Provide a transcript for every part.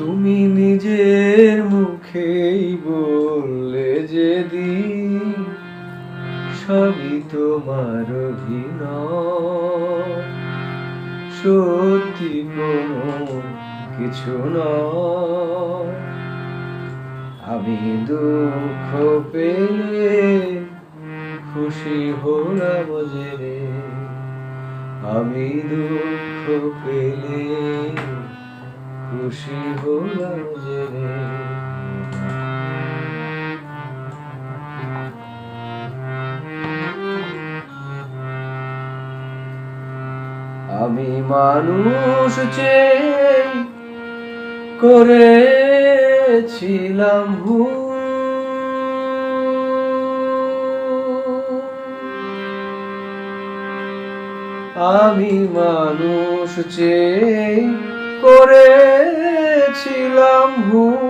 তুমি নিজের মুখেই বললে যেদিন সবই তোমার অভিনয়, সত্যি কোনো কিছু নয়। আমি দুঃখ পেলে খুশি হলাম জেনে, আমি দুঃখ পেলে খুশি হলাম জেনে। আমি মানুষ চেয়ে করেছিলাম ভুল, আমি মানুষ চেয়ে করেছিলাম ভুল।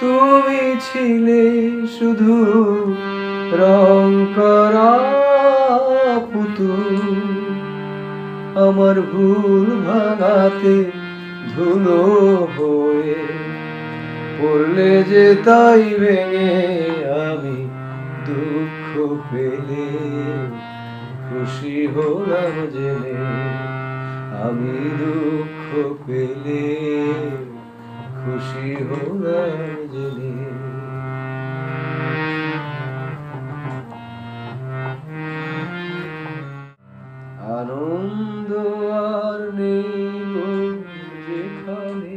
তুমি ছিলে শুধু রং করা পুতুল, আমার ভুল ভাঙাতে ধুলো হয়ে পড়লে যে তাই ভেঙে। আমি দুঃখ পেলে খুশি হলাম জেনে, আমি দুঃখ পেলে খুশি হলাম জেনে। আনন্দ আর নেই যেখানে,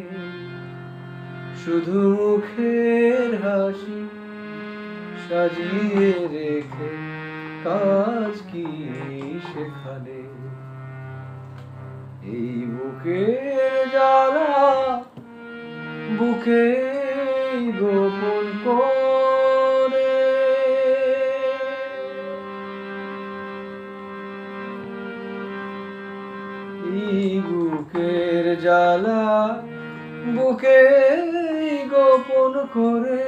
শুধু মুখের হাসি সাজিয়ে রেখে কাজ কি সেখানে। এই বুকের জ্বালা বুকে গোপন করে, এই বুকের জ্বালা বুকে গোপন করে।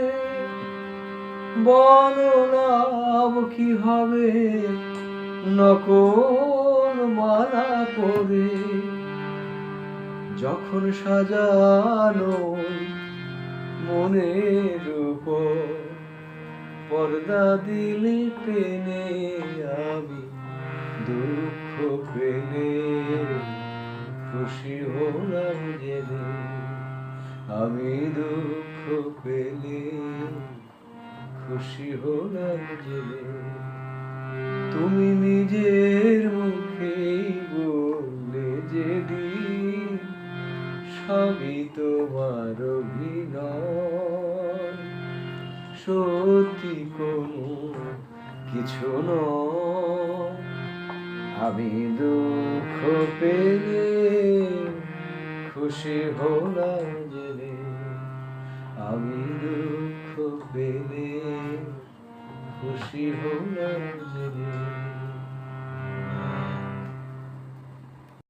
বলো লাভ কি হবে নকল মালা পরে, যখন সাজানো মনের উপর পর্দা দিলে টেনে। আমি দুঃখ পেলে খুশি হলাম জেনে, আমি দুঃখ পেলে খুশি হলাম জেনে। তুমি নিজের মুখেই বললে যেদিন সবই তোমার অভিনয়, সত্যি কোনো কিছু নয়। আমি দুঃখ পেলে খুশি হলাম জেনে, আমি দুঃখ পেলে খুশি হলাম জেনে।